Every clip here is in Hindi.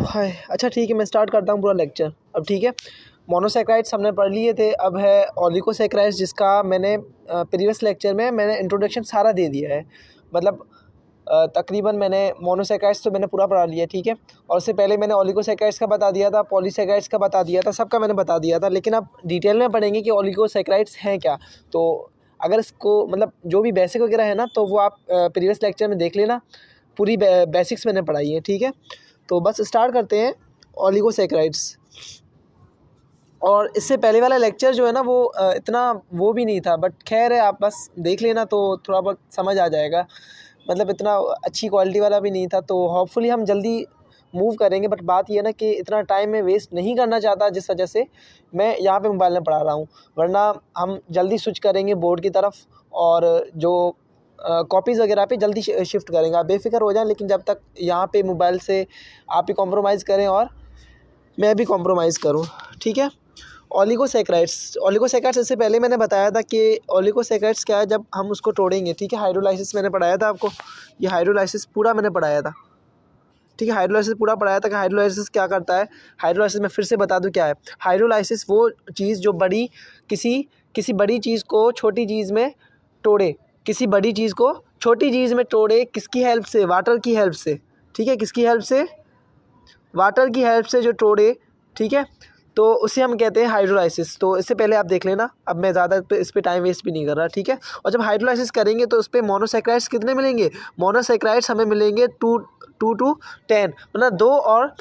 हाय अच्छा ठीक है, मैं स्टार्ट करता हूँ पूरा लेक्चर अब। ठीक है, मोनोसेक्राइड्स हमने पढ़ लिए थे, अब है ओलिगोसेक्राइड्स, जिसका मैंने प्रीवियस लेक्चर में मैंने इंट्रोडक्शन सारा दे दिया है। मतलब तकरीबन मैंने मोनोसेक्राइड्स तो मैंने पूरा पढ़ा लिया। ठीक है, और उससे पहले मैंने ओलिगोसेक्राइड्स का बता दिया था, पॉलीसेक्राइड्स का बता दिया था, सबका मैंने बता दिया था। लेकिन अब डिटेल में पढ़ेंगे कि ओलिगोसेक्राइड्स हैं क्या। तो अगर इसको मतलब जो भी बेसिक वगैरह है ना, तो वो आप प्रीवियस लेक्चर में देख लेना, पूरी बेसिक्स मैंने पढ़ाई है। ठीक है, तो बस स्टार्ट करते हैं ओलिगोसेक्राइड्स। और इससे पहले वाला लेक्चर जो है ना, वो इतना वो भी नहीं था, बट खैर है, आप बस देख लेना तो थोड़ा बहुत समझ आ जाएगा। मतलब इतना अच्छी क्वालिटी वाला भी नहीं था, तो होपफुली हम जल्दी मूव करेंगे। बट बात ये है ना कि इतना टाइम मैं वेस्ट नहीं करना चाहता, जिस वजह से मैं यहाँ पे मोबाइल में पढ़ा रहा हूँ। वरना हम जल्दी स्विच करेंगे बोर्ड की तरफ, और जो कॉपीज़ वगैरह पे जल्दी शिफ्ट करेंगे। आप बेफिक्र हो जाएं, लेकिन जब तक यहाँ पे मोबाइल से आप भी कॉम्प्रोमाइज़ करें और मैं भी कॉम्प्रोमाइज़ करूँ। ठीक है, ओलिगोसेक्राइड्स इससे पहले मैंने बताया था कि ओलिगोसेक्राइड्स क्या है जब हम उसको तोड़ेंगे। ठीक है, हाइड्रोलाइसिस मैंने पढ़ाया था आपको, ये हाइड्रोलाइसिस पूरा मैंने पढ़ाया था। ठीक है, हाइड्रोलाइसिस पूरा पढ़ाया था कि हाइड्रोलाइसिस क्या करता है। हाइड्रोलाइसिस मैं फिर से बता दूं क्या है। हाइड्रोलाइसिस वो चीज़ जो बड़ी किसी बड़ी चीज़ को छोटी चीज़ में तोड़े, किसी बड़ी चीज़ को छोटी चीज़ में तोड़े, किसकी हेल्प से? वाटर की हेल्प से। ठीक है, किसकी हेल्प से? वाटर की हेल्प से जो तोड़े। ठीक है, तो उसे हम कहते हैं हाइड्रोलाइसिस। तो इससे पहले आप देख लेना, अब मैं ज़्यादा इस पर टाइम वेस्ट भी नहीं कर रहा। ठीक है, और जब हाइड्रोलाइसिस करेंगे तो उस पर मोनोसेक्राइड्स कितने मिलेंगे? मोनोसेक्राइड्स हमें मिलेंगे 2 to 10, मतलब 2 और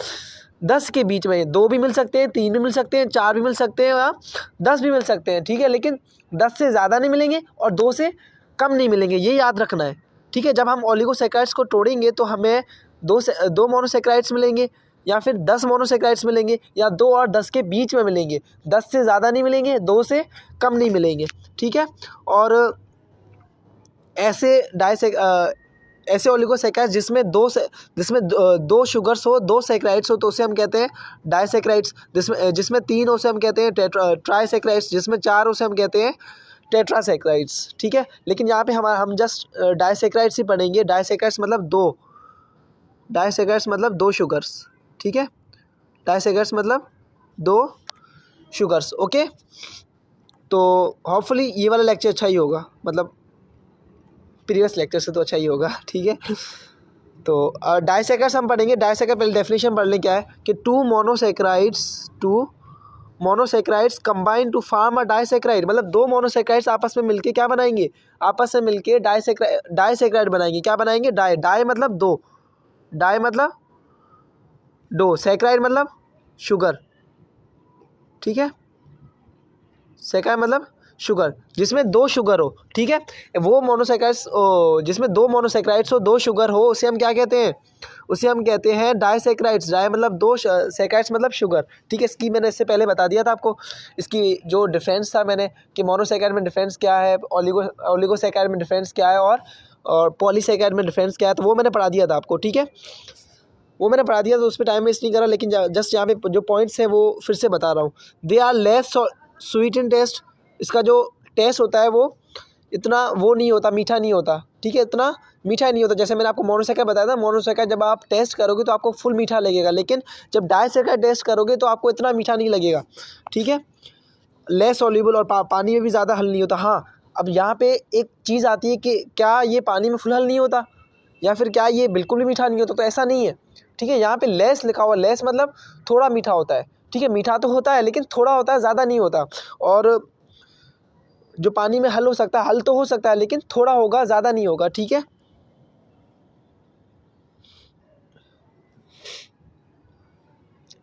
10 के बीच में। 2 भी मिल सकते हैं, 3 भी मिल सकते हैं, 4 भी मिल सकते हैं, या 10 भी मिल सकते हैं। ठीक है, लेकिन 10 से ज़्यादा नहीं मिलेंगे और 2 से कम नहीं मिलेंगे, ये याद रखना है। ठीक है, जब हम ओलिगोसेक्राइड्स को तोड़ेंगे तो हमें 2 मोनोसेक्राइड्स मिलेंगे, या फिर 10 मोनोसेक्राइड्स मिलेंगे, या 2 और 10 के बीच में मिलेंगे। 10 से ज़्यादा नहीं मिलेंगे, 2 से कम नहीं मिलेंगे। ठीक है, और ऐसे ओलिगोसेक्राइड्स जिसमें दो शुगर्स हो, 2 सेक्राइड्स हो, तो उसे हम कहते हैं डाइसेक्राइड्स। जिसमें 3 हो उसे हम कहते हैं ट्राइसेक्राइड्स। जिसमें 4 हो उसे हम कहते हैं टेट्रासेक्राइड्स। ठीक है, लेकिन यहाँ पे हम जस्ट डाइसेक्राइड्स ही पढ़ेंगे। डाइसेक्राइड्स मतलब 2 शुगर्स। ठीक है, डाइसेक्राइड्स मतलब 2 शुगर्स। ओके, तो होपफुली ये वाला लेक्चर अच्छा ही होगा, मतलब प्रीवियस लेक्चर से तो अच्छा ही होगा। ठीक है, तो डाइसेक्राइड्स हम पढ़ेंगे। डाइसेक्राइड पहले डेफिनेशन पढ़ लें क्या है कि two monosaccharides combine to form a disaccharide. मतलब 2 मोनोसेक्राइड्स आपस में मिलके क्या बनाएंगे? आपस में मिलके डाइसेक्राइड बनाएंगे। क्या बनाएंगे? डाई मतलब 2, डाई मतलब 2, सेक्राइड मतलब शुगर। ठीक है, सेक्राइड मतलब शुगर, जिसमें 2 शुगर हो। ठीक है, वो मोनोसेक्राइड्स जिसमें 2 मोनोसेक्राइड्स हो, 2 शुगर हो, उसे हम क्या कहते हैं? उसे हम कहते हैं डाइसेक्राइड्स। डाई मतलब 2, सेक्राइड्स मतलब शुगर। ठीक है, इसकी मैंने इससे पहले बता दिया था आपको, इसकी जो डिफरेंस था मैंने, कि मोनोसेक्राइड में डिफरेंस क्या है, ओलिगोसेक्राइड में डिफरेंस क्या है, और पॉलीसेक्राइड में डिफरेंस क्या है, तो वो मैंने पढ़ा दिया था आपको। ठीक है, वो मैंने पढ़ा दिया, तो उस पर टाइम वेस्ट नहीं करा, लेकिन जस्ट यहाँ पे जो पॉइंट्स हैं वो फिर से बता रहा हूँ। They are less sweet in taste. इसका जो टेस्ट होता है वो इतना वो नहीं होता, मीठा नहीं होता। ठीक है, इतना मीठा नहीं होता। जैसे मैंने आपको मोनोसेक्राइड बताया था, मोनोसेक्राइड जब आप टेस्ट करोगे तो आपको फुल मीठा लगेगा, लेकिन जब डाइसेक्राइड टेस्ट करोगे तो आपको इतना मीठा नहीं लगेगा। ठीक है, लेस सॉल्युबल, और पानी में भी ज़्यादा हल नहीं होता। हाँ, अब यहाँ पे एक चीज़ आती है कि क्या ये पानी में फुल हल नहीं होता, या फिर क्या ये बिल्कुल भी मीठा नहीं होता? तो ऐसा नहीं है। ठीक है, यहाँ पे लेस लिखा हुआ, लेस मतलब थोड़ा मीठा होता है। ठीक है, मीठा तो होता है लेकिन थोड़ा होता है, ज़्यादा नहीं होता। और जो पानी में हल हो सकता है, हल तो हो सकता है, लेकिन थोड़ा होगा, ज़्यादा नहीं होगा। ठीक है,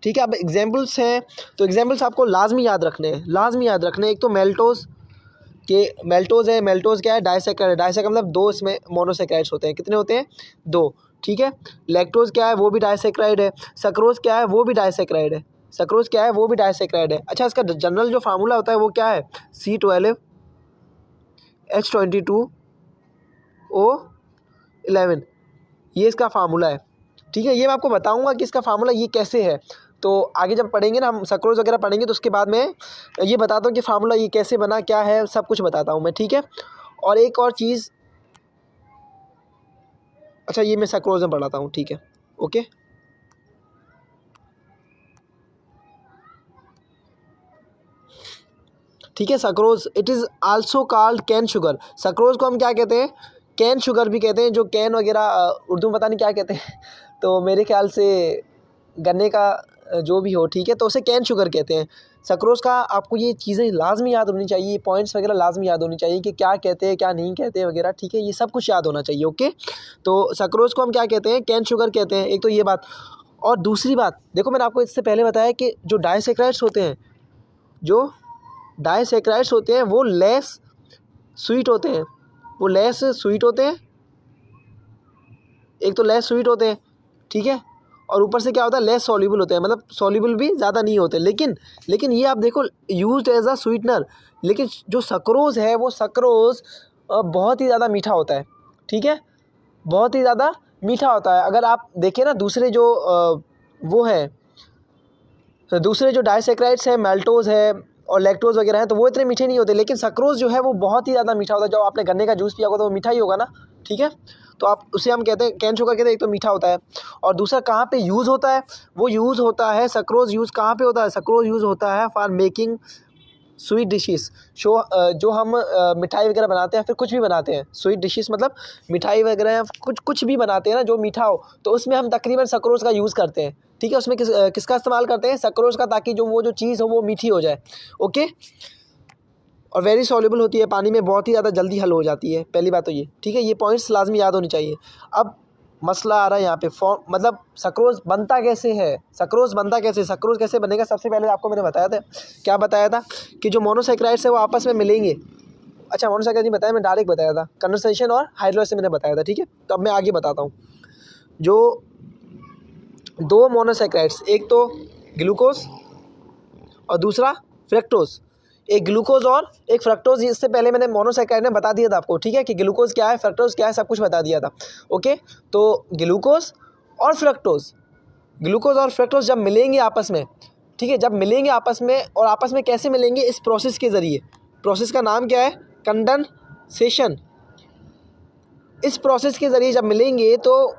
ठीक है। अब एग्जाम्पल्स हैं, तो एग्जाम्पल्स आपको लाजमी याद रखने हैं। एक तो मेल्टोज है। मेल्टोज क्या है? डाइसेक्राइड है। डाइसेक्राइड मतलब 2 इसमें मोनोसेक्राइड्स होते हैं। कितने होते हैं? 2। ठीक है, लैक्टोज क्या है? वो भी डाइसेक्राइड है। सक्रोज क्या है? वो भी डाइसेक्राइड है। अच्छा, इसका जनरल जो फार्मूला होता है वो क्या है? C12H22O11, ये इसका फार्मूला है। ठीक है, ये मैं आपको बताऊंगा कि इसका फार्मूला ये कैसे है। तो आगे जब पढ़ेंगे ना हम, सक्रोज वगैरह पढ़ेंगे, तो उसके बाद में ये बताता हूँ कि फार्मूला ये कैसे बना, क्या है, सब कुछ बताता हूँ मैं। ठीक है, और एक और चीज़, अच्छा ये मैं सक्रोज में पढ़ाता हूँ। ठीक है, ओके। ठीक है। Sucrose it is also called cane sugar. Sucrose को हम क्या कहते हैं, कैन शुगर भी कहते हैं। जो कैन वगैरह उर्दू में पता नहीं क्या कहते हैं तो मेरे ख्याल से गन्ने का जो भी हो, ठीक है, तो उसे कैन शुगर कहते हैं। सक्रोज का आपको ये चीज़ें लाजमी याद होनी चाहिए, ये पॉइंट्स वगैरह लाजमी याद होनी चाहिए कि क्या कहते हैं क्या नहीं कहते वगैरह, ठीक है, ये सब कुछ याद होना चाहिए। ओके, तो सक्रोज को हम क्या कहते हैं, कैन शुगर कहते हैं। एक तो ये बात, और दूसरी बात देखो, मैंने आपको इससे पहले बताया कि जो डाइसैकेराइड्स होते हैं, जो डाइसैकेराइड्स होते हैं वो लेस स्वीट होते हैं, वो लेस स्वीट होते हैं। एक तो लेस स्वीट होते हैं, ठीक है, और ऊपर से क्या होता है, लेस सॉल्युबल होते हैं, मतलब सॉल्युबल भी ज़्यादा नहीं होते। लेकिन ये आप देखो यूज्ड एज अ स्वीटनर। लेकिन जो सक्रोज है वो सक्रोज बहुत ही ज़्यादा मीठा होता है, ठीक है, बहुत ही ज़्यादा मीठा होता है। अगर आप देखें ना दूसरे जो वो है, दूसरे जो डाइसैकेराइड्स है, मैल्टोज है और लैक्टोज वगैरह है, तो वो इतने मीठे नहीं होते। लेकिन सक्रोज जो है वो बहुत ही ज़्यादा मीठा होता है। जब आपने गन्ने का जूस पिया होगा तो वो मीठा ही होगा ना, ठीक है, तो आप उसे हम कहते हैं कैन शुगर कहते हैं। एक तो मीठा होता है, और दूसरा कहाँ पे यूज़ होता है, वो यूज़ होता है, सक्रोज यूज़ कहाँ पे होता है, सक्रोज यूज़ होता है फॉर मेकिंग स्वीट डिशेस। जो हम मिठाई वगैरह बनाते हैं, फिर कुछ भी बनाते हैं, स्वीट डिशेस मतलब मिठाई वगैरह कुछ भी बनाते हैं ना जो मीठा हो, तो उसमें हम तकरीबन सक्रोज का यूज़ करते हैं, ठीक है। उसमें किसका इस्तेमाल करते हैं, सक्रोज का, ताकि जो वो जो चीज़ हो वो मीठी हो जाए। ओके, और वेरी सॉल्युबल होती है पानी में, बहुत ही ज़्यादा जल्दी हल हो जाती है, पहली बात तो ये, ठीक है, ये पॉइंट्स लाजमी याद होनी चाहिए। अब मसला आ रहा है यहाँ पे, फॉर्म मतलब सक्रोज बनता कैसे है, सक्रोज बनता कैसे, सक्रोज कैसे बनेगा। सबसे पहले आपको मैंने बताया था, क्या बताया था, कि जो मोनोसैकेराइड्स है वो आपस में मिलेंगे। अच्छा, मोनोसैकेराइड नहीं बताया, मैं डायरेक्ट बताया था, कंडेंसेशन और हाइड्रोलाइसिस मैंने बताया था, ठीक है। तो अब मैं आगे बताता हूँ। जो दो मोनोसैकेराइड्स, एक तो ग्लूकोज और दूसरा फ्रक्टोज, एक ग्लूकोज और एक फ्रक्टोज, इससे पहले मैंने मोनोसैकेराइड में बता दिया था आपको, ठीक है, कि ग्लूकोज क्या है, फ्रक्टोज क्या है, सब कुछ बता दिया था। ओके, तो ग्लूकोज और फ्रक्टोज जब मिलेंगे आपस में, ठीक है, जब मिलेंगे आपस में, और आपस में कैसे मिलेंगे, इस प्रोसेस के ज़रिए। प्रोसेस का नाम क्या है, कंडेंसेशन। इस प्रोसेस के ज़रिए जब मिलेंगे तो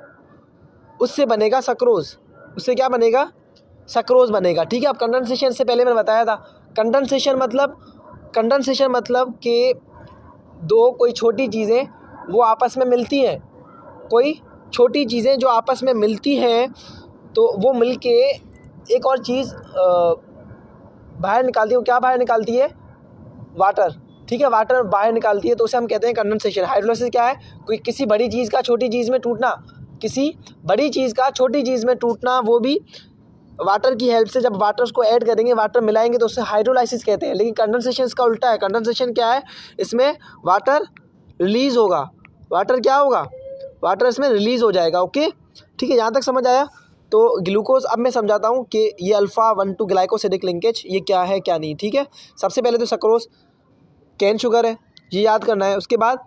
उससे बनेगा सक्रोज, उससे क्या बनेगा, सक्रोज बनेगा, ठीक है। अब कंडेंसेशन से पहले मैंने बताया था, कंडेंसेशन मतलब कि दो कोई छोटी चीज़ें वो आपस में मिलती हैं, कोई छोटी चीज़ें जो आपस में मिलती हैं, तो वो मिलके एक और चीज़ बाहर निकालती है। वो क्या बाहर निकालती है, वाटर, ठीक है, वाटर बाहर निकालती है, तो उसे हम कहते हैं कंडेंसेशन। हाइड्रोलाइसिस क्या है, कोई किसी बड़ी चीज़ का छोटी चीज़ में टूटना, किसी बड़ी चीज़ का छोटी चीज़ में टूटना, वो भी वाटर की हेल्प से। जब वाटर को ऐड करेंगे, वाटर मिलाएंगे, तो उससे हाइड्रोलाइसिस कहते हैं। लेकिन कंडेंसेशन इसका उल्टा है। कंडेंसेशन क्या है, इसमें वाटर रिलीज़ होगा, वाटर क्या होगा, वाटर इसमें रिलीज़ हो जाएगा। ओके, ठीक है, यहाँ तक समझ आया। तो ग्लूकोज, अब मैं समझाता हूँ कि ये अल्फ़ा 1 2 ग्लाइकोसिडिक लिंकेज ये क्या है क्या नहीं, ठीक है। सबसे पहले तो सक्रोज कैन शुगर है, ये याद करना है। उसके बाद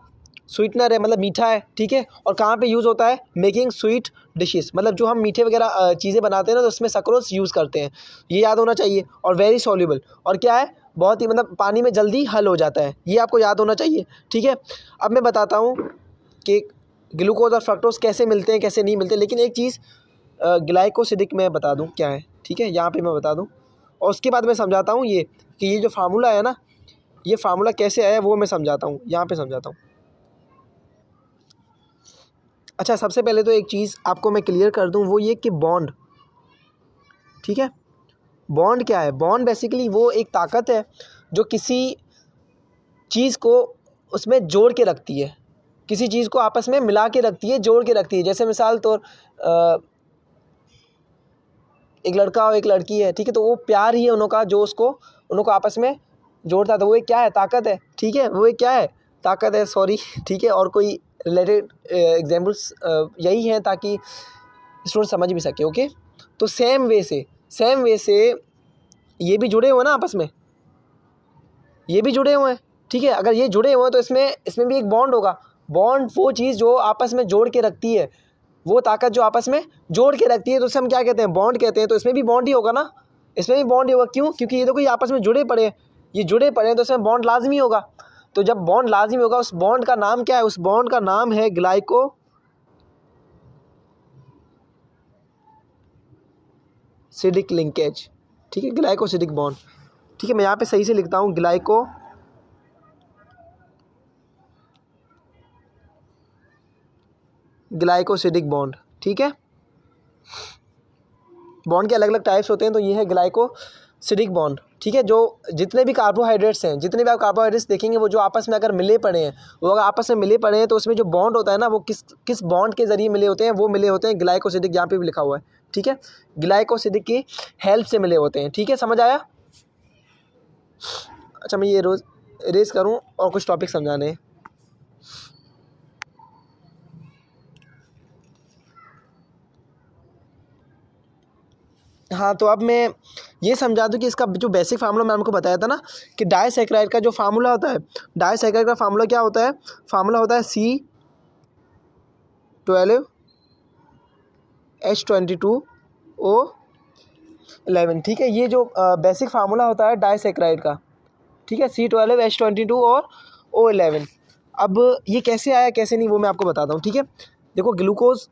स्वीटनर है, मतलब मीठा है, ठीक है, और कहाँ पे यूज़ होता है, मेकिंग स्वीट डिशेस, मतलब जो हम मीठे वगैरह चीज़ें बनाते हैं ना, तो उसमें सक्रोज यूज़ करते हैं, ये याद होना चाहिए। और वेरी सॉल्युबल, और क्या है, बहुत ही मतलब पानी में जल्दी हल हो जाता है, ये आपको याद होना चाहिए, ठीक है। अब मैं बताता हूँ कि ग्लूकोज और फ्रक्टोज कैसे मिलते हैं कैसे नहीं मिलते। लेकिन एक चीज़ ग्लाइकोसिडिक मैं बता दूँ क्या है, ठीक है, यहाँ पर मैं बता दूँ, और उसके बाद मैं समझाता हूँ ये कि ये जो फार्मूला है ना, ये फार्मूला कैसे आया वो मैं समझाता हूँ, यहाँ पे समझाता हूँ। अच्छा, सबसे पहले तो एक चीज़ आपको मैं क्लियर कर दूँ, वो ये कि बॉन्ड, ठीक है, बॉन्ड क्या है, बॉन्ड बेसिकली वो एक ताकत है जो किसी चीज़ को उसमें जोड़ के रखती है, किसी चीज़ को आपस में मिला के रखती है, जोड़ के रखती है। जैसे मिसाल तौर एक लड़का और एक लड़की है, ठीक है, तो वो प्यार ही है उनका जो उनको आपस में जोड़ता है, तो वो एक क्या है, ताकत है, ठीक है, वो एक क्या है, ताकत है, सॉरी, ठीक है। और कोई रिलेटेड एग्जाम्पल्स यही हैं ताकि स्टूडेंट समझ भी सके। ओके, तो सेम वे से ये भी जुड़े हुए हैं ना आपस में, ये भी जुड़े हुए हैं, ठीक है। अगर ये जुड़े हुए हैं तो इसमें भी एक बॉन्ड होगा। बॉन्ड वो चीज़ जो आपस में जोड़ के रखती है, वो ताकत जो आपस में जोड़ के रखती है, तो उसे हम क्या कहते हैं, बॉन्ड कहते हैं। तो इसमें भी बॉन्ड ही होगा ना, इसमें भी बॉन्ड ही होगा। क्यों, क्योंकि ये तो कोई आपस में जुड़े पड़े हैं, ये जुड़े पड़े हैं, तो इसमें बॉन्ड लाजमी होगा। तो जब बॉन्ड लाजमी होगा, उस बॉन्ड का नाम क्या है, उस बॉन्ड का नाम है ग्लाइकोसिडिक लिंकेज, ठीक है, ग्लाइकोसिडिक बॉन्ड, ठीक है। मैं यहाँ पे सही से लिखता हूँ, ग्लाइकोसिडिक ग्लाइकोसिडिक बॉन्ड। ठीक है, बॉन्ड के अलग अलग टाइप्स होते हैं, तो ये है ग्लाइकोसिडिक बॉन्ड। ठीक है, जो जितने भी कार्बोहाइड्रेट्स हैं, जितने भी आप कार्बोहाइड्रेट्स देखेंगे वो जो आपस में अगर मिले पड़े हैं, वो अगर आपस में मिले पड़े हैं तो उसमें जो बॉन्ड होता है ना, वो किस किस बॉन्ड के जरिए मिले होते हैं, वो मिले होते हैं ग्लाइकोसिडिक, यहाँ पे भी लिखा हुआ है। ठीक है, ग्लाइकोसिडिक की हेल्प से मिले होते हैं। ठीक है, समझ आया? अच्छा, मैं ये रोज रेस करूँ और कुछ टॉपिक समझाने हैं। हाँ, तो अब मैं ये समझा दूँ कि इसका जो बेसिक फार्मूला मैं आपको बताया था ना, कि डाइसैकेराइड का जो फार्मूला होता है, डाइसैकेराइड का फार्मूला क्या होता है? फार्मूला होता है C12H22O11। ठीक है, ये जो बेसिक फार्मूला होता है डाइसैकेराइड का, ठीक है, C12H22 और O11। अब ये कैसे आया कैसे नहीं वो मैं आपको बताता हूँ। ठीक है, देखो ग्लूकोज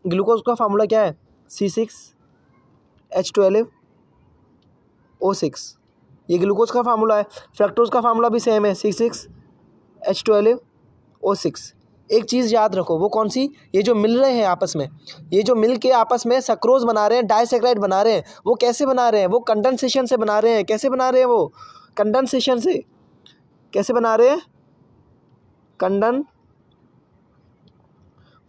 का फार्मूला क्या है? C6H12O6, ये ग्लूकोज का फार्मूला है। फ्रक्टोज का फार्मूला भी सेम है, C6H12O6। एक चीज़ याद रखो, वो कौन सी? ये जो मिल रहे हैं आपस में, ये जो मिल के आपस में सक्रोज बना रहे हैं, डाइसैकेराइड बना रहे हैं, वो कैसे बना रहे हैं? वो कंडेंसेशन से बना रहे हैं। कैसे बना रहे हैं? वो कंडेंसेशन से। कैसे बना रहे हैं?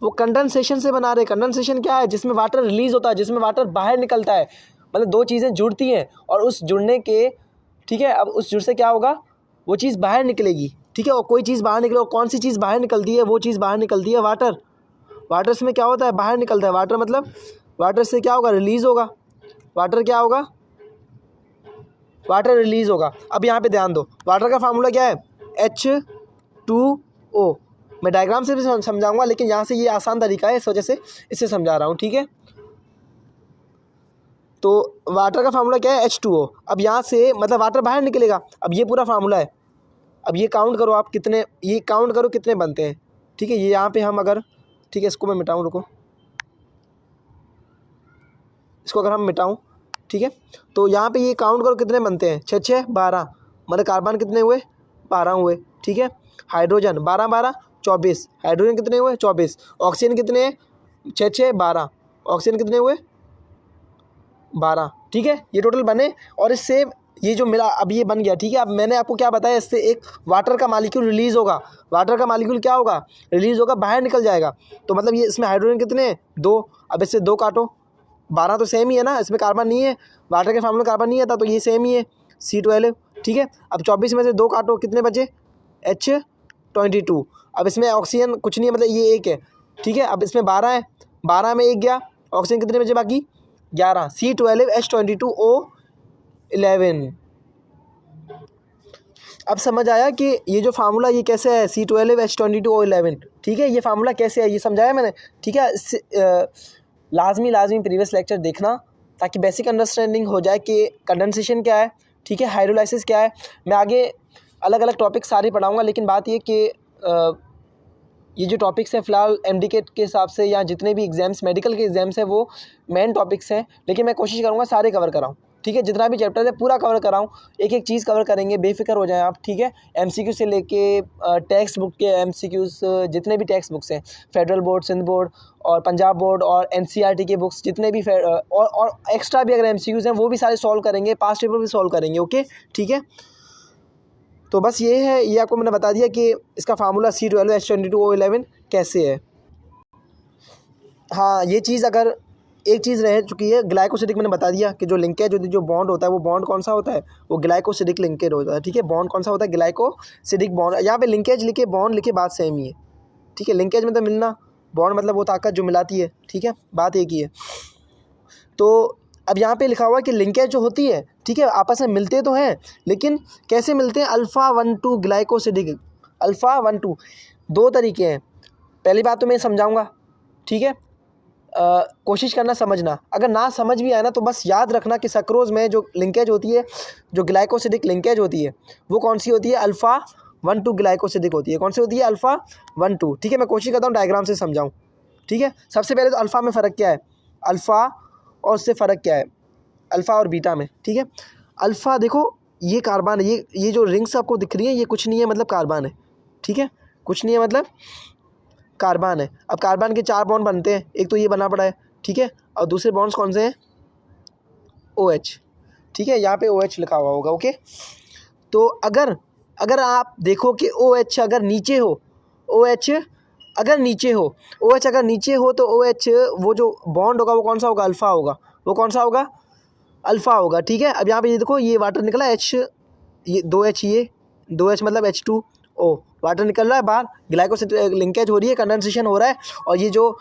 वो कंडेंसेशन से बना रहे हैं। कंडेंसेशन क्या है? जिसमें वाटर रिलीज होता है, जिसमें वाटर बाहर निकलता है, मतलब दो चीज़ें जुड़ती हैं और उस जुड़ने के, ठीक है, अब उस जुड़ से क्या होगा? वो चीज़ बाहर निकलेगी। ठीक है, और कोई चीज़ बाहर निकले, और कौन सी चीज़ बाहर निकलती है? वो चीज़ बाहर निकलती है वाटर। वाटर से में क्या होता है? बाहर निकलता है वाटर, मतलब वाटर से क्या होगा? रिलीज़ होगा। वाटर क्या होगा? वाटर रिलीज़ होगा। अब यहाँ पे ध्यान दो, वाटर का फार्मूला क्या है? H2O। मैं डायग्राम से भी समझाऊंगा, लेकिन यहाँ से ये आसान तरीका है, इस वजह से इससे समझा रहा हूँ। ठीक है, तो वाटर का फार्मूला क्या है? H2O। अब यहाँ से मतलब वाटर बाहर निकलेगा। अब ये पूरा फार्मूला है। अब ये काउंट करो आप कितने, ये काउंट करो कितने बनते हैं। ठीक है, ये यहाँ पे हम अगर, ठीक है, इसको मैं मिटाऊँ, रुको, इसको अगर हम मिटाऊँ, ठीक है, तो यहाँ पे ये काउंट करो कितने बनते हैं। 6 6 12, मतलब कार्बन कितने हुए? 12 हुए। ठीक है, हाइड्रोजन 12 12 24, हाइड्रोजन कितने हुए? 24। ऑक्सीजन कितने हैं? 6 6 12, ऑक्सीजन कितने हुए? 12। ठीक है, ये टोटल बने, और इससे ये जो मिला अब ये बन गया। ठीक है, अब मैंने आपको क्या बताया, इससे एक वाटर का मालिक्यूल रिलीज़ होगा। वाटर का मालिक्यूल क्या होगा? रिलीज़ होगा, बाहर निकल जाएगा। तो मतलब ये इसमें हाइड्रोजन कितने हैं? 2। अब इससे 2 काटो, 12 तो सेम ही है ना, इसमें कार्बन नहीं है, वाटर के फार्मूले कार्बन नहीं आता, तो ये सेम ही है, C12। ठीक है, अब 24 में से 2 काटो, कितने बचे? H22। अब इसमें ऑक्सीजन कुछ नहीं है, मतलब ये 1 है। ठीक है, अब इसमें 12 है, 12 में 1 गया, ऑक्सीजन कितने बचे बाकी? 11, C12H22O11। अब समझ आया कि ये जो फार्मूला ये कैसे है? C12H22O11। ठीक है, ये फार्मूला कैसे है ये समझाया मैंने। ठीक है, लाजमी प्रीवियस लेक्चर देखना, ताकि बेसिक अंडरस्टैंडिंग हो जाए कि कंडेंसेशन क्या है, ठीक है, हाइड्रोलाइसिस क्या है। मैं आगे अलग अलग टॉपिक सारे पढ़ाऊँगा, लेकिन बात ये कि ये जो टॉपिक्स हैं फ़िलहाल MD के हिसाब से, या जितने भी एग्ज़ाम्स मेडिकल के एग्ज़ाम्स हैं, वो मेन टॉपिक्स हैं, लेकिन मैं कोशिश करूँगा सारे कवर कराऊँ। ठीक है, जितना भी चैप्टर है पूरा कवर कराऊँ, एक एक चीज़ कवर करेंगे, बेफिक्र हो जाएं आप। ठीक है, MCQ से लेके टेक्स्ट बुक के MCQs, जितने भी टेक्स्ट बुक्स हैं, फेडरल बोर्ड, सिंध बोर्ड और पंजाब बोर्ड और NCERT के बुक्स, जितने भी और एक्स्ट्रा भी अगर MCQs हैं वो भी सारे सॉल्व करेंगे, पास्ट पेपर भी सॉल्व करेंगे। ओके, ठीक है, तो बस ये है, ये आपको मैंने बता दिया कि इसका फार्मूला C12H22O11 कैसे है। हाँ, ये चीज़ अगर एक चीज़ रह चुकी है, ग्लाइकोसिडिक मैंने बता दिया कि जो लिंकेज होती है, जो बॉन्ड होता है, वो बॉन्ड कौन सा होता है? वो ग्लाइकोसिडिक लिंकेज होता है। ठीक है, बॉन्ड कौन सा होता है? Glycosidic bond. यहाँ पे लिंकेज लिखे, बॉन्ड लिखे, बात सेम ही है। ठीक है, लिंकेज मतलब मिलना, बॉन्ड मतलब वो ताकत जो मिलाती है। ठीक है, बात एक ही है। तो अब यहाँ पे लिखा हुआ है कि लिंकेज जो होती है, ठीक है, आपस में मिलते तो हैं, लेकिन कैसे मिलते हैं? अल्फ़ा 1,2 ग्लाइकोसिडिक, अल्फ़ा 1,2 दो तरीके हैं। पहली बात तो मैं समझाऊंगा। ठीक है, कोशिश करना समझना, अगर ना समझ भी आए ना तो बस याद रखना कि सक्रोज में जो लिंकेज होती है, जो ग्लाइकोसिडिक लिंकेज होती है, वो कौन सी होती है? अल्फ़ा 1,2 ग्लाइकोसिडिक होती है। कौन सी होती है? अल्फ़ा 1,2। ठीक है, मैं कोशिश करता हूँ डायग्राम से समझाऊँ। ठीक है, सबसे पहले तो अल्फ़ा में फ़र्क क्या है, अल्फ़ा और उससे फ़र्क क्या है, अल्फ़ा और बीटा में। ठीक है, अल्फ़ा देखो, ये कार्बन है, ये जो रिंग्स आपको दिख रही है, ये कुछ नहीं है, मतलब कार्बन है। ठीक है, कुछ नहीं है मतलब कार्बन है। अब कार्बन के 4 बॉन्ड बनते हैं, एक तो ये बना पड़ा है, ठीक है, और दूसरे बॉन्ड्स कौन से हैं, OH, ठीक है, यहाँ पे OH लिखा हुआ होगा, ओके। तो अगर अगर आप देखो कि OH अगर नीचे हो, OH अगर नीचे हो, OH अगर नीचे हो तो OH वो जो बॉन्ड होगा वो कौन सा होगा, अल्फ़ा होगा, वो कौन सा होगा, अल्फ़ा होगा, ठीक है। अब यहाँ पे ये देखो, ये वाटर निकला H, ये 2H, ये 2H मतलब H2O, वाटर निकल रहा है बाहर, ग्लाइकोसिड लिंकेज हो रही है, कंडेंसेशन हो रहा है, और ये जो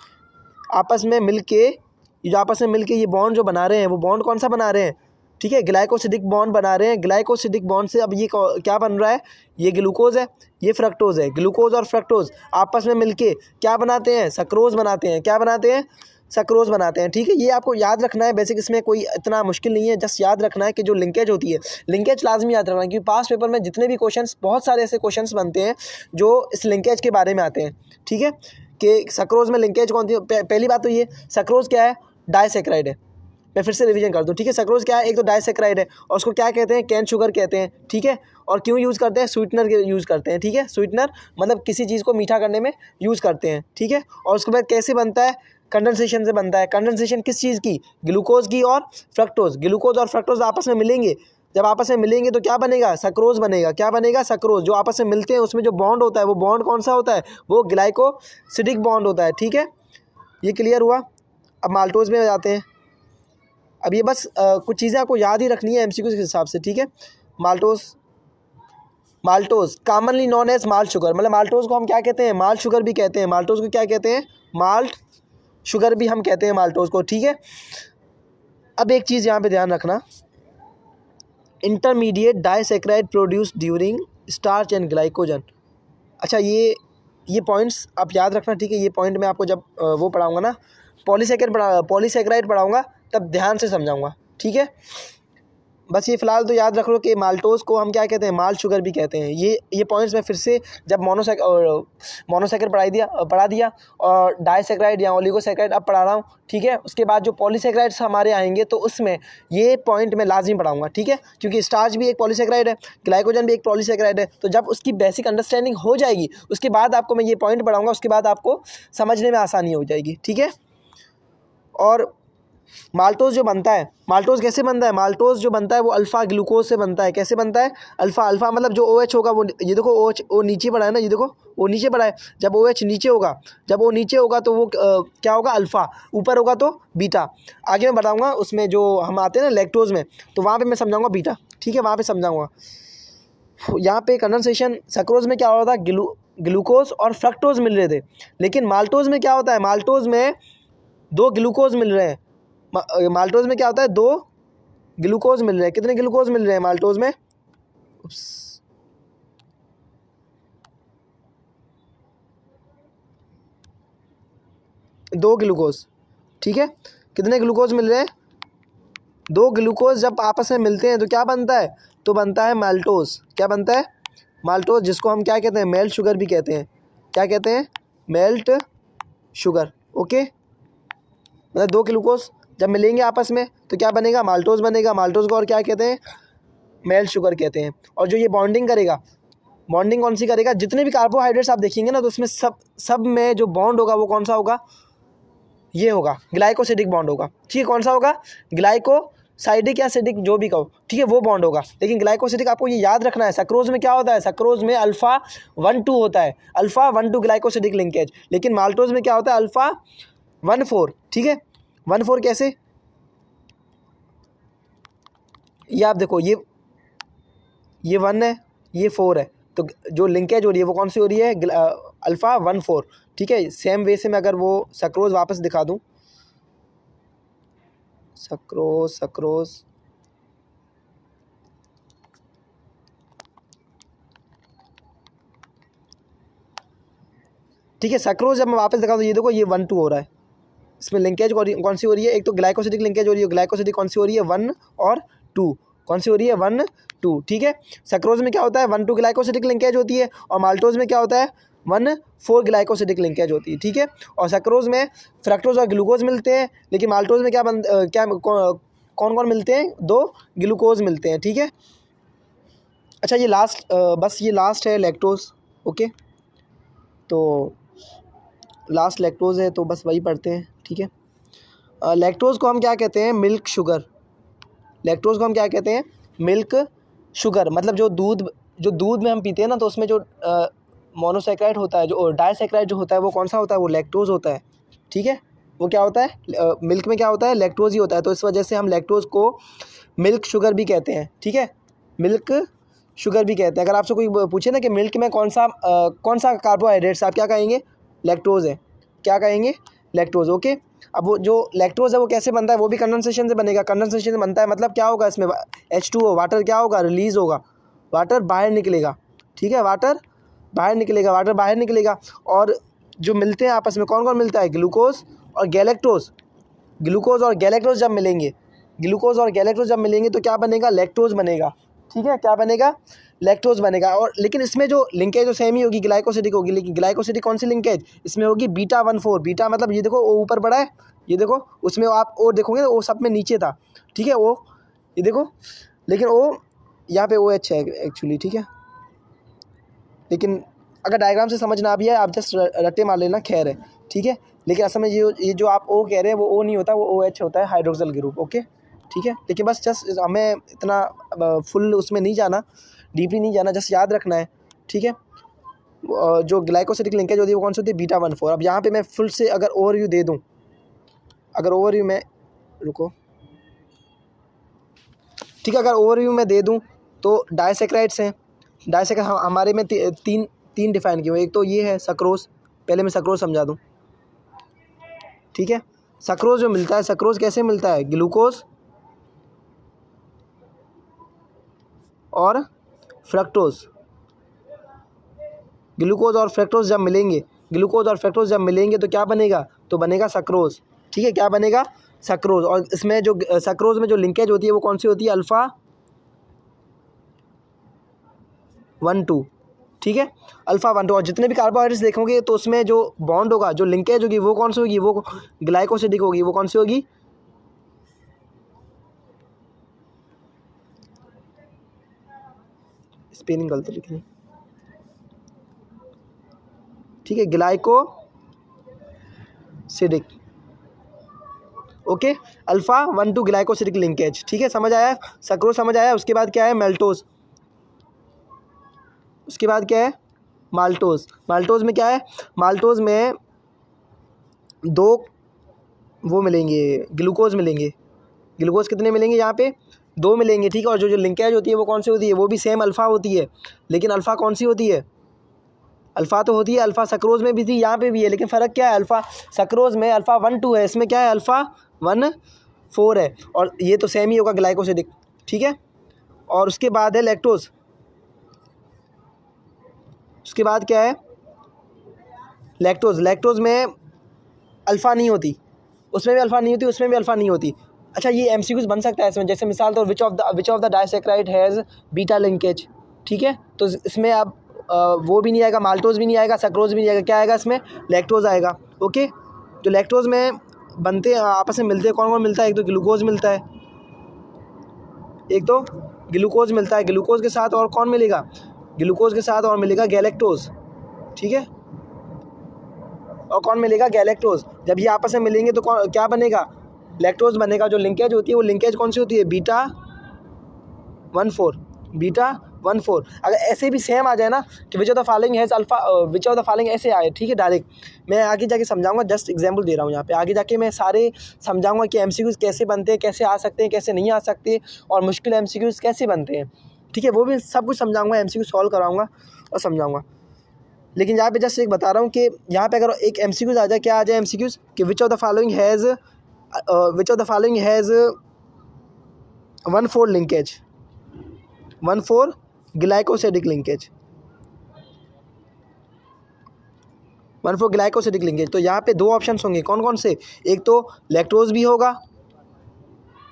आपस में मिलके ये बॉन्ड जो बना रहे हैं वो बॉन्ड कौन सा बना रहे हैं, ठीक है, ग्लाइकोसिडिक बॉन्ड बना रहे हैं। ग्लाइकोसिडिक बॉन्ड से अब ये क्या बन रहा है, ये ग्लूकोज है, ये फ्रक्टोज है। ग्लूकोज और फ्रक्टोज आपस में मिलके क्या बनाते हैं, सक्रोज बनाते हैं। क्या बनाते हैं, सक्रोज बनाते हैं, ठीक है। ये आपको याद रखना है, बेसिक इसमें कोई इतना मुश्किल नहीं है, जस्ट याद रखना है कि जो लिंकेज होती है, लिंकेज लाजमी याद रखना है, क्योंकि पास्ट पेपर में जितने भी क्वेश्चंस, बहुत सारे ऐसे क्वेश्चंस बनते हैं जो इस लिंकेज के बारे में आते हैं, ठीक है, कि सक्रोज में लिंकेज कौन थी। पहली बात तो ये, सक्रोज क्या है, डाइसैकेराइड है। मैं फिर से रिवीजन कर दूं, ठीक है। सक्रोज क्या है, एक तो डाइसैकेराइड है, और उसको क्या कहते हैं, कैन शुगर कहते हैं, ठीक है। और क्यों यूज़ करते हैं, स्वीटनर के यूज़ करते हैं, ठीक है। स्वीटनर मतलब किसी चीज़ को मीठा करने में यूज़ करते हैं, ठीक है। और उसके बाद कैसे बनता है, कंडेंसेशन से बनता है। कंडेंसेशन किस चीज़ की, ग्लूकोज की और फ्रक्टोज। ग्लूकोज और फ्रक्टोज आपस में मिलेंगे, जब आपस में मिलेंगे तो क्या बनेगा, सक्रोज बनेगा। क्या बनेगा, सक्रोज। जो आपस में मिलते हैं उसमें जो बॉन्ड होता है वो बॉन्ड कौन सा होता है, वो ग्लाइकोसिडिक बॉन्ड होता है, ठीक है। ये क्लियर हुआ। अब माल्टोज में जाते हैं। अब ये बस कुछ चीज़ें आपको याद ही रखनी है MCQ के हिसाब से, ठीक है। Maltose commonly known as malt sugar, मतलब माल्टोज को हम क्या कहते हैं, माल्ट शुगर भी कहते हैं। माल्टोज को क्या कहते हैं, माल्ट शुगर भी हम कहते हैं माल्टोज को, ठीक है। अब एक चीज़ यहाँ पे ध्यान रखना, intermediate disaccharide produce during starch and glycogen. अच्छा, ये पॉइंट्स आप याद रखना, ठीक है। ये पॉइंट मैं आपको जब वो पढ़ाऊँगा ना, पॉलीसैकेराइड पढ़ाऊँगा, तब ध्यान से समझाऊँगा, ठीक है। बस ये फ़िलहाल तो याद रख लो कि माल्टोज़ को हम क्या कहते हैं, माल्ट शुगर भी कहते हैं। ये पॉइंट्स मैं फिर से जब मोनोसैकेराइड पढ़ा दिया और डाइसैकेराइड या ओलिगोसैकेराइड अब पढ़ा रहा हूँ, ठीक है। उसके बाद जो पॉलीसैकेराइड्स हमारे आएंगे तो उसमें ये पॉइंट मैं लाजमी पढ़ाऊँगा, ठीक है, क्योंकि स्टार्च भी एक पॉलीसैकेराइड है, ग्लाइकोजन भी एक पॉलीसैकेराइड है। तो जब उसकी बेसिक अंडरस्टैंडिंग हो जाएगी उसके बाद आपको मैं ये पॉइंट पढ़ाऊँगा, उसके बाद आपको समझने में आसानी हो जाएगी, ठीक है। और माल्टोज जो बनता है, माल्टोज कैसे बनता है, माल्टोज जो बनता है वो अल्फ़ा ग्लूकोज से बनता है। कैसे बनता है, अल्फ़ा मतलब जो OH होगा वो, ये देखो OH ओ नीचे पड़ा है ना, ये देखो वो नीचे पड़ा है। जब OH नीचे होगा, जब वो नीचे होगा तो वो क्या होगा, अल्फ़ा। ऊपर होगा तो बीटा। आगे मैं बताऊँगा उसमें जो हम आते हैं ना लैक्टोज में, तो वहाँ पर मैं समझाऊँगा बीटा, ठीक है, वहाँ पर समझाऊँगा। यहाँ पे कंडेंसेशन सक्रोज में क्या हो रहा था, ग्लूकोज और फ्रक्टोज मिल रहे थे, लेकिन माल्टोज में क्या होता है, माल्टोज में 2 ग्लूकोज मिल रहे हैं। माल्टोज में क्या होता है, 2 ग्लूकोज मिल रहे हैं। कितने ग्लूकोज मिल रहे हैं माल्टोज में, 2 ग्लूकोज, ठीक है। कितने ग्लूकोज मिल रहे हैं, 2 ग्लूकोज। जब आपस में मिलते हैं तो क्या बनता है, तो बनता है माल्टोज। क्या बनता है, माल्टोज, जिसको हम क्या कहते हैं, मेल्ट शुगर भी कहते हैं। क्या कहते हैं, मेल्ट शुगर, ओके। मतलब 2 ग्लूकोज जब मिलेंगे आपस में तो क्या बनेगा, माल्टोज बनेगा। माल्टोज को और क्या कहते हैं, मेल्ट शुगर कहते हैं। और जो ये बॉन्डिंग करेगा, बॉन्डिंग कौन सी करेगा, जितने भी कार्बोहाइड्रेट्स आप देखेंगे ना तो उसमें सब में जो बॉन्ड होगा वो कौन सा होगा, ये होगा ग्लाइकोसिडिक बॉन्ड होगा, ठीक है। कौन सा होगा, ग्लाइकोसाइडिक या सिडिक जो भी कहो, ठीक है, वो बॉन्ड होगा। लेकिन ग्लाइकोसिडिक आपको ये याद रखना है। सक्रोज में क्या होता है, सक्रोज में अल्फ़ा 1,2 होता है, अल्फ़ा 1,2 ग्लाइकोसिडिक लिंकेज। लेकिन माल्टोज में क्या होता है, अल्फ़ा 1,4, ठीक है। 1,4 कैसे, ये आप देखो, ये 1 है, ये 4 है, तो जो लिंकेज हो रही है वो कौन सी हो रही है, अल्फ़ा 1,4, ठीक है। सेम वे से मैं अगर वो सक्रोज वापस दिखा दूं, सक्रोज ठीक है, सक्रोज जब मैं वापस दिखा दूं, ये देखो ये 1,2 हो रहा है। इसमें लिंकेज कौन सी हो रही है, एक तो ग्लाइकोसिडिक लिंकेज हो रही है। ग्लाइकोसिडिक कौन सी हो रही है, 1 और 2, कौन सी हो रही है, 1, 2, ठीक है। सक्रोज में क्या होता है, 1,2 ग्लाइकोसिडिक लिंकेज होती है, और माल्टोज में क्या होता है, 1,4 ग्लाइकोसिडिक लिंकेज होती है, ठीक है। और सक्रोज में फ्रक्टोज और ग्लूकोज मिलते हैं, लेकिन माल्टोज में कौन कौन मिलते हैं, 2 ग्लूकोज मिलते हैं, ठीक है। अच्छा, बस ये लास्ट है लैक्टोज, ओके। तो लास्ट लैक्टोज है तो बस वही पढ़ते हैं, ठीक है। लैक्टोज को हम क्या कहते हैं? Milk sugar. लैक्टोज को हम क्या कहते हैं? Milk sugar. मतलब जो दूध में हम पीते हैं ना, तो उसमें जो मोनोसैकेराइड होता है, जो डाइसैकेराइड जो होता है, वो कौन सा होता है? वो लैक्टोज होता है, ठीक है। वो क्या होता है? मिल्क में क्या होता है? लैक्टोज ही होता है। तो इस वजह से हम लैक्टोज को मिल्क शुगर भी कहते हैं, ठीक है। मिल्क शुगर भी कहते हैं। अगर आपसे कोई पूछे ना कि मिल्क में कौन सा कार्बोहाइड्रेट्स, आप क्या कहेंगे? लैक्टोज है। क्या कहेंगे? Lactose, okay. अब वो जो लैक्टोज है वो कैसे बनता है? वो भी कंडेंसेशन से बनेगा। कंडेंसेशन से बनता है मतलब क्या होगा? इसमें H2O, वाटर क्या होगा? रिलीज़ होगा, वाटर बाहर निकलेगा, ठीक है। वाटर बाहर निकलेगा। और जो मिलते हैं आपस में, कौन कौन मिलता है? ग्लूकोज और गैलेक्टोज। ग्लूकोज और गैलेक्टोज जब मिलेंगे तो क्या बनेगा? लैक्टोज बनेगा, ठीक है। क्या बनेगा? लैक्टोज बनेगा। और लेकिन इसमें जो लिंकेज तो सेम ही होगी, ग्लाइकोसिडिक होगी। लेकिन ग्लाइकोसिडिक कौन सी लिंकेज? इसमें होगी β14। बीटा मतलब ये देखो ओ ऊपर बड़ा है, ये देखो। उसमें आप ओ देखोगे ओ सब में नीचे था, ठीक है। ओ ये देखो, लेकिन ओ यहाँ पे OH है एक्चुअली, ठीक है। लेकिन अगर डायग्राम से समझ ना भी है, आप जस्ट रट्टे मार लेना, खैर है, ठीक है। लेकिन असल में ये जो आप O कह रहे हैं वो O नहीं होता, वो OH होता है, हाइड्रोक्सिल ग्रुप, ओके, ठीक है। लेकिन बस जस्ट हमें इतना फुल उसमें नहीं जाना, डीपली नहीं जाना, जस्ट याद रखना है, ठीक है। जो ग्लाइकोसिडिक लिंकेज होती है वो कौन सी होती है? β14। अब यहाँ पे मैं फुल से अगर ओवरव्यू दे दूँ, में रुको, ठीक है। अगर ओवरव्यू में दे दूँ तो डाइसैकेराइड्स हैं। डाइसैकेराइड हमारे में तीन डिफाइन किए हुए। एक तो ये है सक्रोज। पहले मैं सक्रोज समझा दूँ, ठीक है। सक्रोज जो मिलता है, सक्रोज कैसे मिलता है? ग्लूकोज और फ्रक्टोज। ग्लूकोज और फ्रक्टोज जब मिलेंगे तो क्या बनेगा? तो बनेगा सक्रोज, ठीक है। क्या बनेगा? सक्रोज। और इसमें जो सक्रोज में जो लिंकेज होती है वो कौन सी होती है? अल्फ़ा 1,2, ठीक है। अल्फ़ा 1,2। और जितने भी कार्बोहाइड्रेट्स देखोगे तो उसमें जो बॉन्ड होगा, जो लिंकेज होगी, वो कौन सी होगी? वो ग्लाइकोसिडिक होगी। वो कौन सी होगी? स्पेलिंग गलत लिखी, ठीक है। Glycosidic, okay. Alpha 1,2 glycosidic linkage, ठीक है। समझ आया? सक्रोज समझ आया? उसके बाद क्या है? माल्टोज। उसके बाद क्या है? माल्टोज। माल्टोज में क्या है? माल्टोज में दो वो मिलेंगे, ग्लूकोज मिलेंगे। ग्लूकोज कितने मिलेंगे? यहाँ पे 2 मिलेंगे, ठीक है। और जो लिंकेज होती है वो कौन सी होती है? वो भी सेम अल्फ़ा होती है। लेकिन अल्फ़ा कौन सी होती है? अल्फ़ा तो होती है, अल्फ़ा सक्रोज में भी थी, यहाँ पे भी है। लेकिन फ़र्क क्या है? अल्फ़ा सक्रोज में अल्फ़ा 1,2 है, इसमें क्या है? अल्फ़ा 1,4 है। और ये तो सेम ही होगा ग्लाइकोसिडिक, ठीक है। और उसके बाद है लैक्टोज। उसके बाद क्या है? लैक्टोज। लैक्टोज में अल्फ़ा नहीं होती, उसमें भी अल्फ़ा नहीं होती, उसमें भी अल्फ़ा नहीं होती। अच्छा, ये MCQs बन सकता है इसमें। जैसे मिसाल तो which of the disaccharide has beta linkage, ठीक है। तो इसमें अब वो भी नहीं आएगा, माल्टोज भी नहीं आएगा, सक्रोज भी नहीं आएगा। क्या आएगा इसमें? लैक्टोज आएगा, ओके। जो लैक्टोज में बनते हैं, आपस में मिलते हैं, कौन कौन मिलता है? एक तो ग्लूकोज मिलता है, ग्लूकोज के साथ और कौन मिलेगा? ग्लूकोज के साथ और मिलेगा गैलेक्टोज, ठीक है। और कौन मिलेगा? गैलेक्टोज। जब ये आपस में मिलेंगे तो क्या बनेगा? लैक्टोज बनेगा। जो लिंकेज होती है वो लिंकेज कौन सी होती है? β14। β14। अगर ऐसे भी सेम आ जाए ना कि which of the following has alpha, which of the following ऐसे आए, ठीक है, डायरेक्ट मैं आगे जाके समझाऊंगा। जस्ट एग्जांपल दे रहा हूँ यहाँ पे। आगे जाके मैं सारे समझाऊंगा कि MCQs कैसे बनते हैं, कैसे आ सकते हैं, कैसे नहीं आ सकते, और मुश्किल MCQs कैसे बनते हैं, ठीक है। वो भी सब कुछ समझाऊंगा, MCQ सॉल्व कराऊंगा और समझाऊंगा। लेकिन यहाँ पे जस्ट एक बता रहा हूँ कि यहाँ पे अगर एक MCQs आ जाए, क्या आ जाए MCQs कि which of the following has 1,4 linkage, 1,4 glycosidic linkage, 1,4 glycosidic linkage. तो यहाँ पे 2 ऑप्शंस होंगे, कौन कौन से? एक तो लैक्टोज भी होगा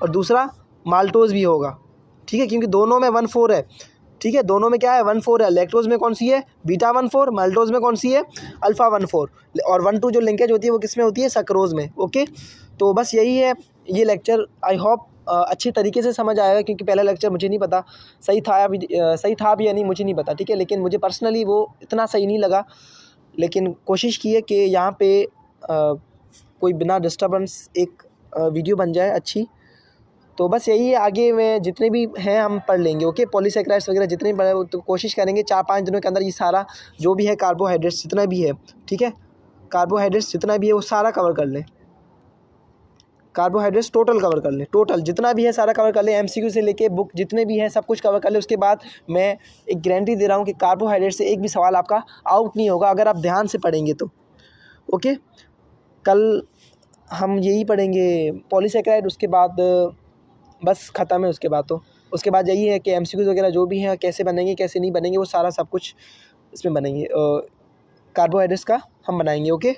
और दूसरा माल्टोज भी होगा, ठीक है। क्योंकि दोनों में 1,4 है, ठीक है। दोनों में क्या है? 1,4 है। लैक्टोज में कौन सी है? β14। माल्टोज में कौन सी है? अल्फ़ा 1,4। और 1,2 जो लिंकेज होती है वो किस में होती है? सक्रोज में, ओके। तो बस यही है ये लेक्चर। आई होप अच्छी तरीके से समझ आएगा, क्योंकि पहला लेक्चर मुझे नहीं पता सही था भी या नहीं, मुझे नहीं पता, ठीक है। लेकिन मुझे पर्सनली वो इतना सही नहीं लगा, लेकिन कोशिश की है कि यहाँ पे कोई बिना डिस्टर्बेंस एक वीडियो बन जाए अच्छी। तो बस यही है, आगे में जितने भी हैं हम पढ़ लेंगे। ओके, पॉलीसेकेराइड्स वगैरह जितने भी पढ़े तो कोशिश करेंगे 4-5 दिनों के अंदर ये सारा जो भी है कार्बोहाइड्रेट्स जितना भी है, ठीक है, कार्बोहाइड्रेट्स जितना भी है वो सारा कवर कर लें। कार्बोहाइड्रेट्स टोटल कवर कर लें, टोटल जितना भी है सारा कवर कर लें, एमसीक्यू से लेके बुक जितने भी हैं सब कुछ कवर कर लें। उसके बाद मैं एक गारंटी दे रहा हूँ कि कार्बोहाइड्रेट से एक भी सवाल आपका आउट नहीं होगा अगर आप ध्यान से पढ़ेंगे तो। ओके, कल हम यही पढ़ेंगे पॉलीसेकेराइड, उसके बाद बस ख़त्म है। उसके बाद तो उसके बाद यही है कि एमसीक्यूज़ वगैरह जो भी हैं कैसे बनेंगे कैसे नहीं बनेंगे वो सारा सब कुछ इसमें बनेंगे, कार्बोहाइड्रेट्स का हम बनाएंगे। ओके।